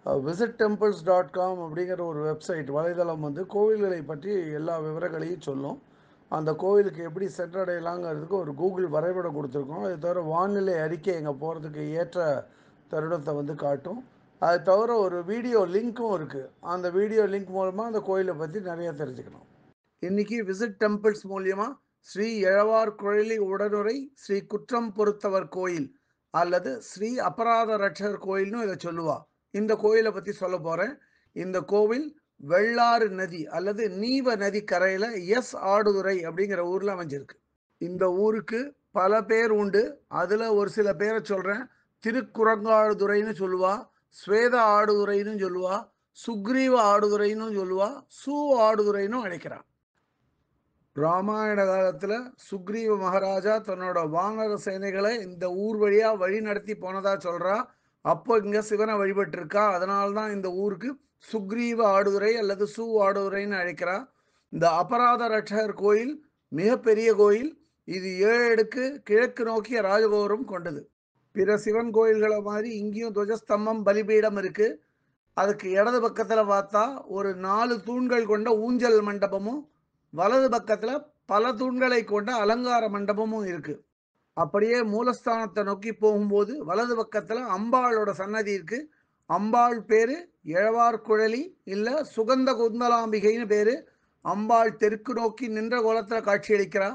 visittemples.com அப்படிங்கிற ஒரு website வலைதளம் வந்து கோவில்களை பற்றி எல்லா விவரங்களையும் சொல்லும். அந்த கோவிலுக்கு எப்படி சென்றடையலாங்கிறதுக்கு ஒரு கூகுள் வரைபடம் கொடுத்துருக்கோம். அது தவிர வானிலை அறிக்கை எங்கே போகிறதுக்கு ஏற்ற தருணத்தை வந்து காட்டும். அது தவிர ஒரு வீடியோ லிங்க்கும் இருக்குது. அந்த வீடியோ லிங்க் மூலமாக அந்த கோயிலை பற்றி நிறைய தெரிஞ்சுக்கலாம். இன்னைக்கு விசிட் டெம்பிள்ஸ் மூலியமாக ஸ்ரீ எழவார் குழலி உடனுரை ஸ்ரீ குற்றம் பொறுத்தவர் கோயில் அல்லது ஸ்ரீ அபராத ரட்சகர் கோயில்னு இதை சொல்லுவா. இந்த கோயிலை பற்றி சொல்ல போகிறேன். இந்த கோவில் வெள்ளாறு நதி அல்லது நீவ நதி கரையில் ஆடுதுறை அப்படிங்கிற ஊரில் அமைஞ்சிருக்கு. இந்த ஊருக்கு பல பேர் உண்டு. அதில் ஒரு சில பேரை சொல்கிறேன். திருக்குறங்காடுதுறைன்னு சொல்லுவா, ஸ்வேத ஆடுதுறைன்னு சொல்லுவா, சுக்ரீவ ஆடுதுறைன்னு சொல்லுவா, சூ ஆடுதுறைன்னு அழைக்கிறான். ராமாயண காலத்தில் சுக்ரீவ மகாராஜா தன்னோட வானர சேனைகளை இந்த ஊர் வழியாக வழி நடத்தி போனதா சொல்கிறா. அப்போ இங்கே சிவனை வழிபட்டிருக்கா. அதனால தான் இந்த ஊருக்கு சுக்ரீவ ஆடுதுறை அல்லது சூ ஆடுதுறைன்னு அழைக்கிறா. இந்த அபராத ரட்சகர் கோயில் மிகப்பெரிய கோயில். இது 7 அடுக்கு கிழக்கு நோக்கிய ராஜகோபுரம் கொண்டது. பிற சிவன் கோயில்களை மாதிரி இங்கேயும் துவஜஸ்தம்பம் பலிபீடம் இருக்கு. அதுக்கு இடது பக்கத்தில் பார்த்தா ஒரு 4 தூண்கள் கொண்ட ஊஞ்சல் மண்டபமும், வலது பக்கத்தில் பல தூண்களை கொண்ட அலங்கார மண்டபமும் இருக்கு. அப்படியே மூலஸ்தானத்தை நோக்கி போகும்போது வலது பக்கத்தில் அம்பாளோட சன்னதி இருக்கு. அம்பாள் பேரு எழவார் குழலி இல்லை சுகந்த குந்தலாம்பிகைன்னு பேரு. அம்பாள் தெற்கு நோக்கி நின்ற கோலத்தில் காட்சியளிக்கிறா.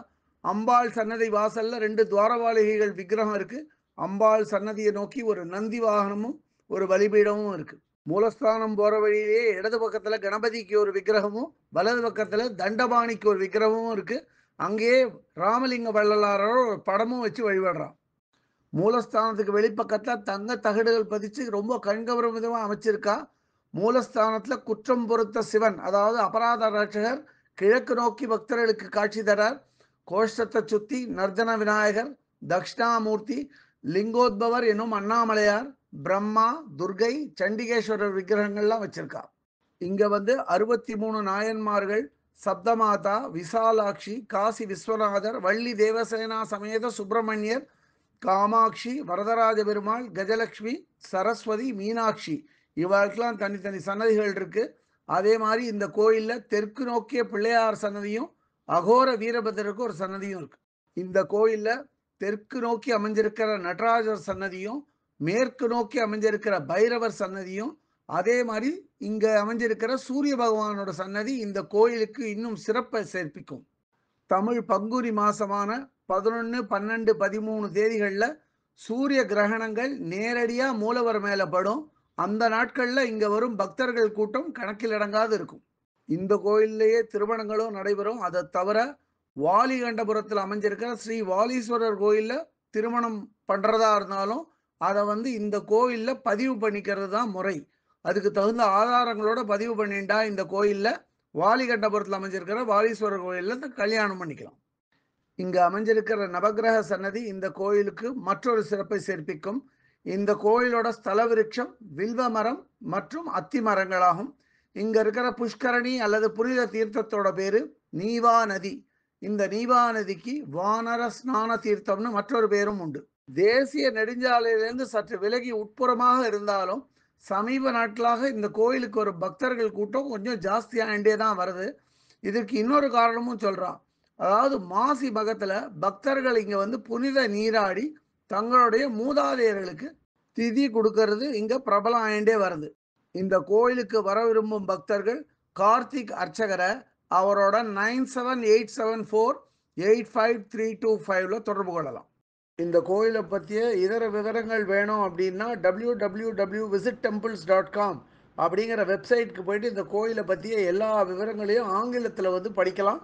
அம்பாள் சன்னதி வாசல்ல 2 துவாரபாலிகைகள் விக்கிரகம் இருக்கு. அம்பாள் சன்னதியை நோக்கி ஒரு நந்தி வாகனமும் ஒரு பலிபீடமும் இருக்கு. மூலஸ்தானம் போற வழியிலேயே இடது பக்கத்துல கணபதிக்கு ஒரு விக்கிரகமும் வலது பக்கத்துல தண்டபாணிக்கு ஒரு விக்கிரகமும் இருக்கு. அங்கேயே ராமலிங்க வள்ளலாரோட ஒரு படமும் வச்சு வழிபடுறான். மூலஸ்தானத்துக்கு வெளிப்பக்கத்துல தங்க தகடுகள் பதிச்சு ரொம்ப கண்கவரும் விதமா அமைச்சிருக்கா. மூலஸ்தானத்துல குற்றம் பொறுத்த சிவன் அதாவது அபராத ரட்சகர் கிழக்கு நோக்கி பக்தர்களுக்கு காட்சி தரார். கோஷ்டத்தை சுத்தி நர்ஜன விநாயகர், தக்ஷணாமூர்த்தி, லிங்கோத்பவர் என்னும் அண்ணாமலையார், பிரம்மா, துர்கை, சண்டிகேஸ்வரர் விக்கிரகங்கள்லாம் வச்சிருக்கா. இங்க வந்து 63 நாயன்மார்கள், சப்தமாதா, விசாலாட்சி, காசி விஸ்வநாதர், வள்ளி தேவசேனா சமேத சுப்பிரமணியர், காமாட்சி, வரதராஜ பெருமாள், கஜலட்சுமி, சரஸ்வதி, மீனாட்சி இவர்களுக்கெல்லாம் தனித்தனி சன்னதிகள் இருக்கு. அதே மாதிரி இந்த கோயில்ல தெற்கு நோக்கிய பிள்ளையார் சன்னதியும் அகோர வீரபத்திரருக்கு ஒரு சன்னதியும் இருக்கு. இந்த கோயில்ல தெற்கு நோக்கி அமைஞ்சிருக்கிற நடராஜர் சன்னதியும் மேற்கு நோக்கி அமைஞ்சிருக்கிற பைரவர் சன்னதியும் அதே மாதிரி இங்க அமைஞ்சிருக்கிற சூரிய பகவானோட சன்னதி இந்த கோயிலுக்கு இன்னும் சிறப்பை சேர்ப்பிக்கும். தமிழ் பங்குனி மாசமான 11, 12, 13 தேதிகளில் சூரிய கிரகணங்கள் நேரடியா மூலவர் மேல படும். அந்த நாட்கள்ல இங்க வரும் பக்தர்கள் கூட்டம் கணக்கில் அடங்காது இருக்கும். இந்த கோயிலேயே திருமணங்களும் நடைபெறும். அதை தவிர வாலிகண்டபுரத்தில் அமைஞ்சிருக்கிற ஸ்ரீ வாலீஸ்வரர் கோயில்ல திருமணம் பண்றதா இருந்தாலும் அதை வந்து இந்த கோயில்ல பதிவு பண்ணிக்கிறது தான் முறை. அதுக்கு தகுந்த ஆதாரங்களோட பதிவு பண்ணிட்டா இந்த கோயில்ல வாலிகண்டபுரத்தில் அமைஞ்சிருக்கிற வாலீஸ்வரர் கோயில்ல கல்யாணம் பண்ணிக்கலாம். இங்க அமைஞ்சிருக்கிற நவகிரக சன்னதி இந்த கோயிலுக்கு மற்றொரு சிறப்பை சேர்ப்பிக்கும். இந்த கோயிலோட ஸ்தல விருட்சம் வில்வ மரம் மற்றும் அத்தி மரங்களாகும். இங்க இருக்கிற புஷ்கரணி அல்லது புனித தீர்த்தத்தோட பேரு நீவா நதி. இந்த நீவா நதிக்கு வானர ஸ்நான தீர்த்தம்னு மற்றொரு பேரும் உண்டு. தேசிய நெடுஞ்சாலையிலிருந்து சற்று விலகி உட்புறமாக இருந்தாலும் சமீப நாட்களாக இந்த கோயிலுக்கு ஒரு பக்தர்கள் கூட்டம் கொஞ்சம் ஜாஸ்தியாகிட்டே தான் வருது. இதற்கு இன்னொரு காரணமும் சொல்றான். அதாவது மாசி மகத்துல பக்தர்கள் இங்க வந்து புனித நீராடி தங்களுடைய மூதாதையர்களுக்கு திதி கொடுக்கறது இங்க பிரபலம் ஆயிண்டே வருது. இந்த கோயிலுக்கு வர விரும்பும் பக்தர்கள் கார்த்திக் அர்ச்சகரை அவரோட 9774853225 தொடர்பு கொள்ளலாம். இந்த கோயிலை பற்றிய இதர விவரங்கள் வேணும் அப்படின்னா www.visittemples.com அப்படிங்கிற வெப்சைட்டுக்கு போயிட்டு இந்த கோயிலை பற்றிய எல்லா விவரங்களையும் ஆங்கிலத்தில் வந்து படிக்கலாம்.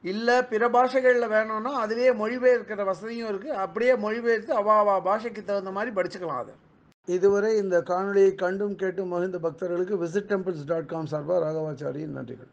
இல்லை பிற பாஷைகளில் வேணும்னா அதிலேயே மொழிபெயர்க்கிற வசதியும் இருக்குது. அப்படியே மொழிபெயர்த்து அவாவா பாஷைக்கு தகுந்த மாதிரி படிச்சுக்கலாம் அதை. இதுவரை இந்த காணொலியை கண்டும் கேட்டும் மகிழ்ந்த பக்தர்களுக்கு visit temples.com சார்பாக ராகவாச்சாரியின் நன்றிகள்.